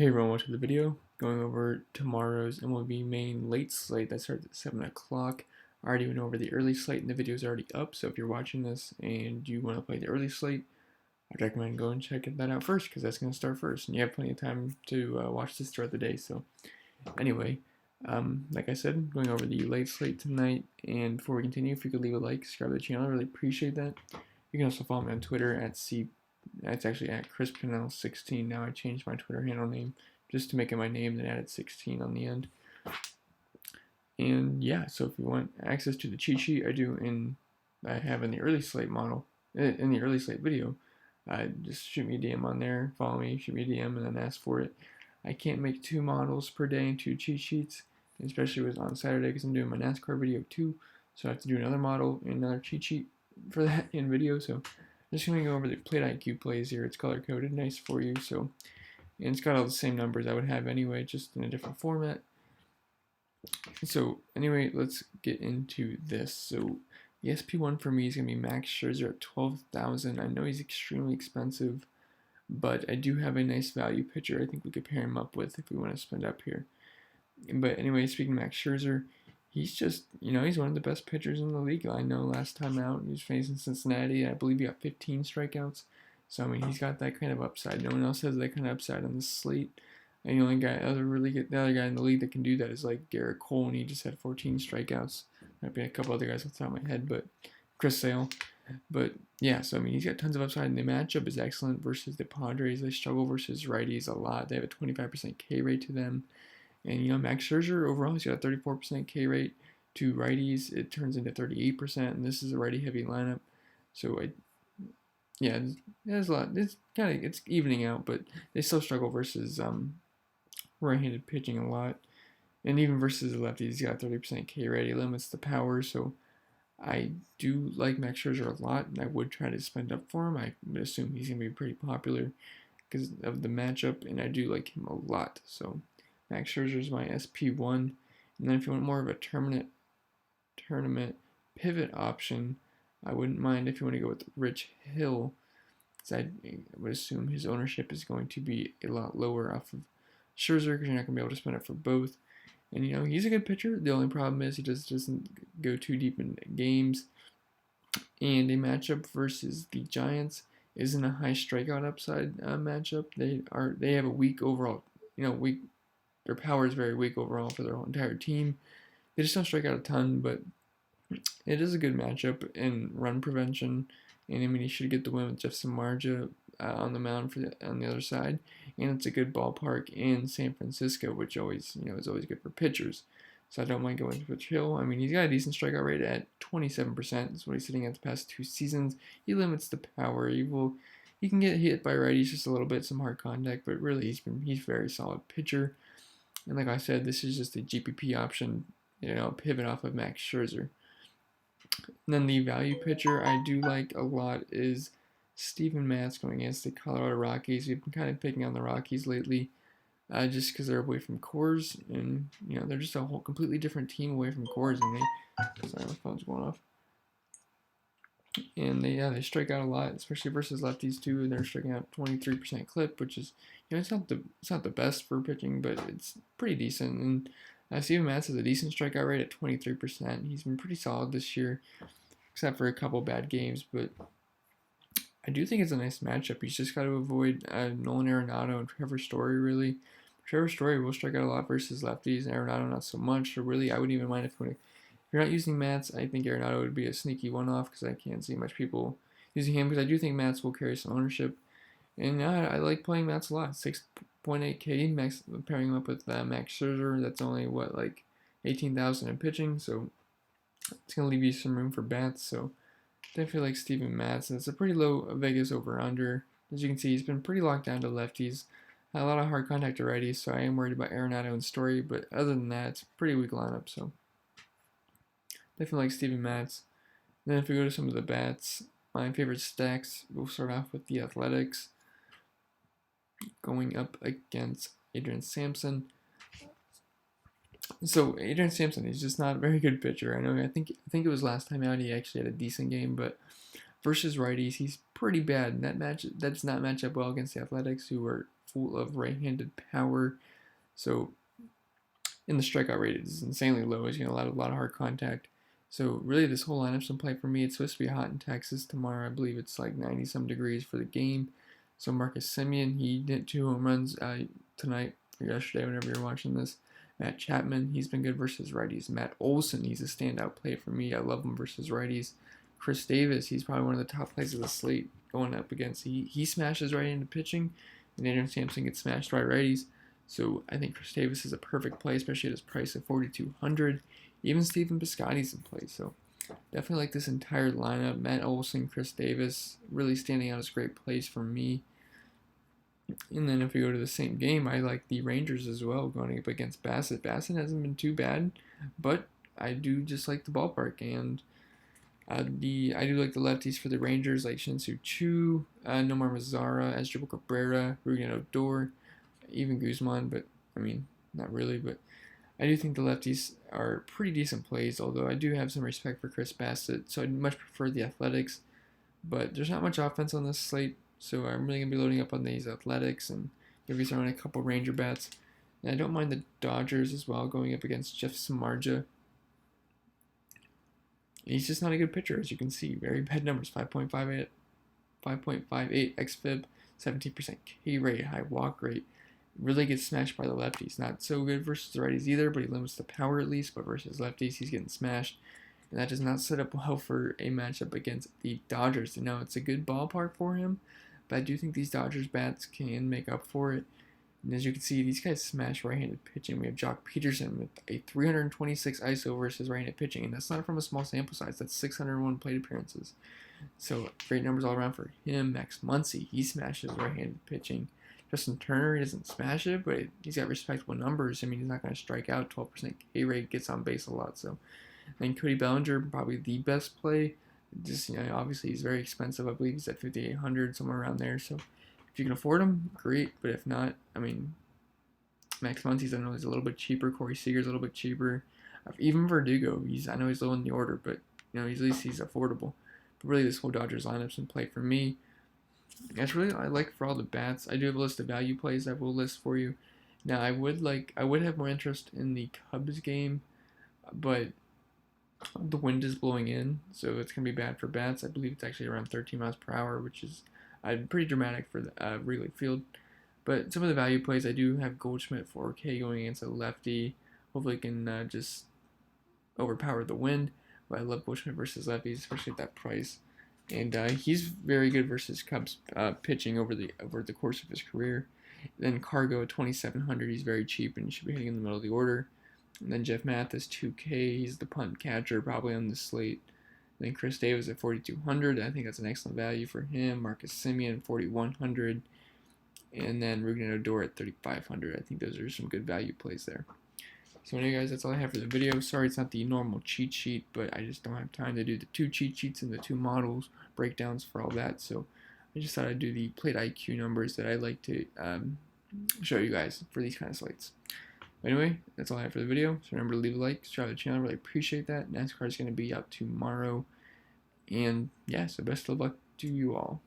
Hey everyone, welcome to the video. Going over tomorrow's MLB main late slate that starts at 7 o'clock. I already went over the early slate and the video is already up, so if you're watching this and you want to play the early slate, I'd recommend going and checking that out first because that's going to start first and you have plenty of time to watch this throughout the day. So anyway, like I said, going over the late slate tonight, and before we continue, if you could leave a like, subscribe to the channel, I really appreciate that. You can also follow me on Twitter at it's actually at ChrisPennell16 now. I changed my Twitter handle name just to make it my name, then added 16 on the end. And yeah, so if you want access to the cheat sheet I have in the early slate model, in the early slate video, just shoot me a DM on there, follow me, shoot me a DM, and then ask for it. I can't make 2 models per day and 2 cheat sheets, especially with on Saturday because I'm doing my NASCAR video too, so I have to do another model and another cheat sheet for that in video. So just going to go over the Plate IQ plays here. It's color coded, nice for you. So, and it's got all the same numbers I would have anyway, just in a different format. So anyway, let's get into this. So the SP1 for me is going to be Max Scherzer at 12,000. I know he's extremely expensive, but I do have a nice value pitcher I think we could pair him up with if we want to spend up here. But anyway, speaking of Max Scherzer, he's just, he's one of the best pitchers in the league. I know last time out he was facing Cincinnati, I believe he got 15 strikeouts. So, I mean, he's got that kind of upside. No one else has that kind of upside on this slate. And the other guy in the league that can do that is like Garrett Cole, and he just had 14 strikeouts. Might be a couple other guys off the top of my head, but Chris Sale. But yeah, so I mean, he's got tons of upside, and the matchup is excellent versus the Padres. They struggle versus righties a lot. They have a 25% K rate to them. And, Max Scherzer, overall, he's got a 34% K rate. To righties, it turns into 38%, and this is a righty-heavy lineup. So, there's a lot. It's evening out, but they still struggle versus right-handed pitching a lot. And even versus the lefties, he's got 30% K rate. He limits the power, so I do like Max Scherzer a lot, and I would try to spend up for him. I would assume he's going to be pretty popular because of the matchup, and I do like him a lot. So Max Scherzer is my SP1. And then if you want more of a tournament pivot option, I wouldn't mind if you want to go with Rich Hill, because I would assume his ownership is going to be a lot lower off of Scherzer because you're not going to be able to spend it for both. And, he's a good pitcher. The only problem is he just doesn't go too deep in games. And a matchup versus the Giants isn't a high strikeout upside matchup. They have a weak overall, their power is very weak overall for their whole entire team. They just don't strike out a ton, but it is a good matchup in run prevention. And I mean, he should get the win with Jeff Samardzija on the mound on the other side. And it's a good ballpark in San Francisco, which always, is always good for pitchers. So I don't mind going with Rich Hill. I mean, he's got a decent strikeout rate at 27%. That's what he's sitting at the past 2 seasons. He limits the power. He can get hit by righties just a little bit, some hard contact, but really he's a very solid pitcher. And like I said, this is just a GPP option, pivot off of Max Scherzer. And then the value pitcher I do like a lot is Steven Matz going against the Colorado Rockies. We've been kind of picking on the Rockies lately just because they're away from Coors. And, they're just a whole completely different team away from Coors. And sorry, my phone's going off. And they strike out a lot, especially versus lefties too. They're striking out 23% clip, which is, it's not the best for pitching, but it's pretty decent. And Steven Matz has a decent strikeout rate at 23%. He's been pretty solid this year, except for a couple bad games. But I do think it's a nice matchup. He's just got to avoid Nolan Arenado and Trevor Story, really. Trevor Story will strike out a lot versus lefties, and Arenado not so much. So really, I wouldn't even mind if you're not using Matz. I think Arenado would be a sneaky one-off because I can't see much people using him because I do think Matz will carry some ownership. And I like playing Matz a lot. 6.8K, max, pairing him up with Max Scherzer. That's only, 18,000 in pitching. So it's going to leave you some room for bats. So definitely like Steven Matz. And it's a pretty low Vegas over-under. As you can see, he's been pretty locked down to lefties. A lot of hard contact already, so I am worried about Arenado and Story. But other than that, it's a pretty weak lineup. So definitely like Steven Matz. Then if we go to some of the bats, my favorite stacks, we'll start off with the Athletics going up against Adrian Sampson. So Adrian Sampson, he's just not a very good pitcher. I think it was last time out he actually had a decent game, but versus righties, he's pretty bad. And that does not match up well against the Athletics, who are full of right-handed power. So in the strikeout rate is insanely low. He's getting a lot of hard contact. So really, this whole lineup's in play for me. It's supposed to be hot in Texas tomorrow. I believe it's like 90-some degrees for the game. So Marcus Semien, he hit 2 home runs tonight or yesterday, whenever you're watching this. Matt Chapman, he's been good versus righties. Matt Olson, he's a standout play for me. I love him versus righties. Chris Davis, he's probably one of the top plays of the slate going up against. He smashes right into pitching, and Adrian Sampson gets smashed by righties. So I think Chris Davis is a perfect play, especially at his price of $4,200. Even Stephen Piscotty's in play. So definitely like this entire lineup. Matt Olson, Chris Davis, really standing out as great plays for me. And then if we go to the same game, I like the Rangers as well, going up against Bassett. Bassett hasn't been too bad, but I do just like the ballpark. And I do like the lefties for the Rangers, like Shin-Soo Choo, Nomar Mazara, Asdrubal Cabrera, Ruben Odor, even Guzman, but I mean, not really. But I do think the lefties are pretty decent plays, although I do have some respect for Chris Bassett, so I'd much prefer the Athletics. But there's not much offense on this slate, so I'm really going to be loading up on these Athletics and going to be throwing a couple Ranger bats. And I don't mind the Dodgers as well, going up against Jeff Samardzija. He's just not a good pitcher, as you can see. Very bad numbers, 5.58 xFIP, 17% K rate, high walk rate. Really gets smashed by the lefties. Not so good versus the righties either, but he limits the power at least. But versus lefties, he's getting smashed. And that does not set up well for a matchup against the Dodgers. You know, it's a good ballpark for him, but I do think these Dodgers bats can make up for it. And as you can see, these guys smash right-handed pitching. We have Jock Peterson with a 326 ISO versus right-handed pitching, and that's not from a small sample size. That's 601 plate appearances. So great numbers all around for him. Max Muncy, he smashes right-handed pitching. Justin Turner, he doesn't smash it, but he's got respectable numbers. I mean, he's not going to strike out. 12% K rate, gets on base a lot. So, then Cody Bellinger, probably the best play. Just, you know, obviously he's very expensive. I believe he's at $5,800, somewhere around there. So, if you can afford him, great. But if not, I mean, Max Muncy's, I know he's a little bit cheaper. Corey Seager's a little bit cheaper. Even Verdugo, I know he's low in the order, but you know, at least he's affordable. But really, this whole Dodgers lineup's in play for me. That's really what I like for all the bats. I do have a list of value plays I will list for you. Now I would have more interest in the Cubs game, but the wind is blowing in, so it's gonna be bad for bats. I believe it's actually around 13 miles per hour, which is pretty dramatic for the Wrigley Field. But some of the value plays, I do have Goldschmidt 4K going against a lefty. Hopefully, it can just overpower the wind. But I love Goldschmidt versus lefties, especially at that price. And he's very good versus Cubs pitching over the course of his career. Then Cargo at 2,700, he's very cheap and should be hitting in the middle of the order. And then Jeff Mathis 2K, he's the punt catcher probably on the slate. Then Chris Davis at 4,200, I think that's an excellent value for him. Marcus Semien 4,100, and then Ruben Odor at 3,500. I think those are some good value plays there. So anyway, guys, that's all I have for the video. Sorry it's not the normal cheat sheet, but I just don't have time to do the 2 cheat sheets and the 2 models, breakdowns for all that. So I just thought I'd do the plate IQ numbers that I like to show you guys for these kind of slates. But anyway, that's all I have for the video. So remember to leave a like, subscribe to the channel. I really appreciate that. NASCAR is going to be out tomorrow. And yeah, so best of luck to you all.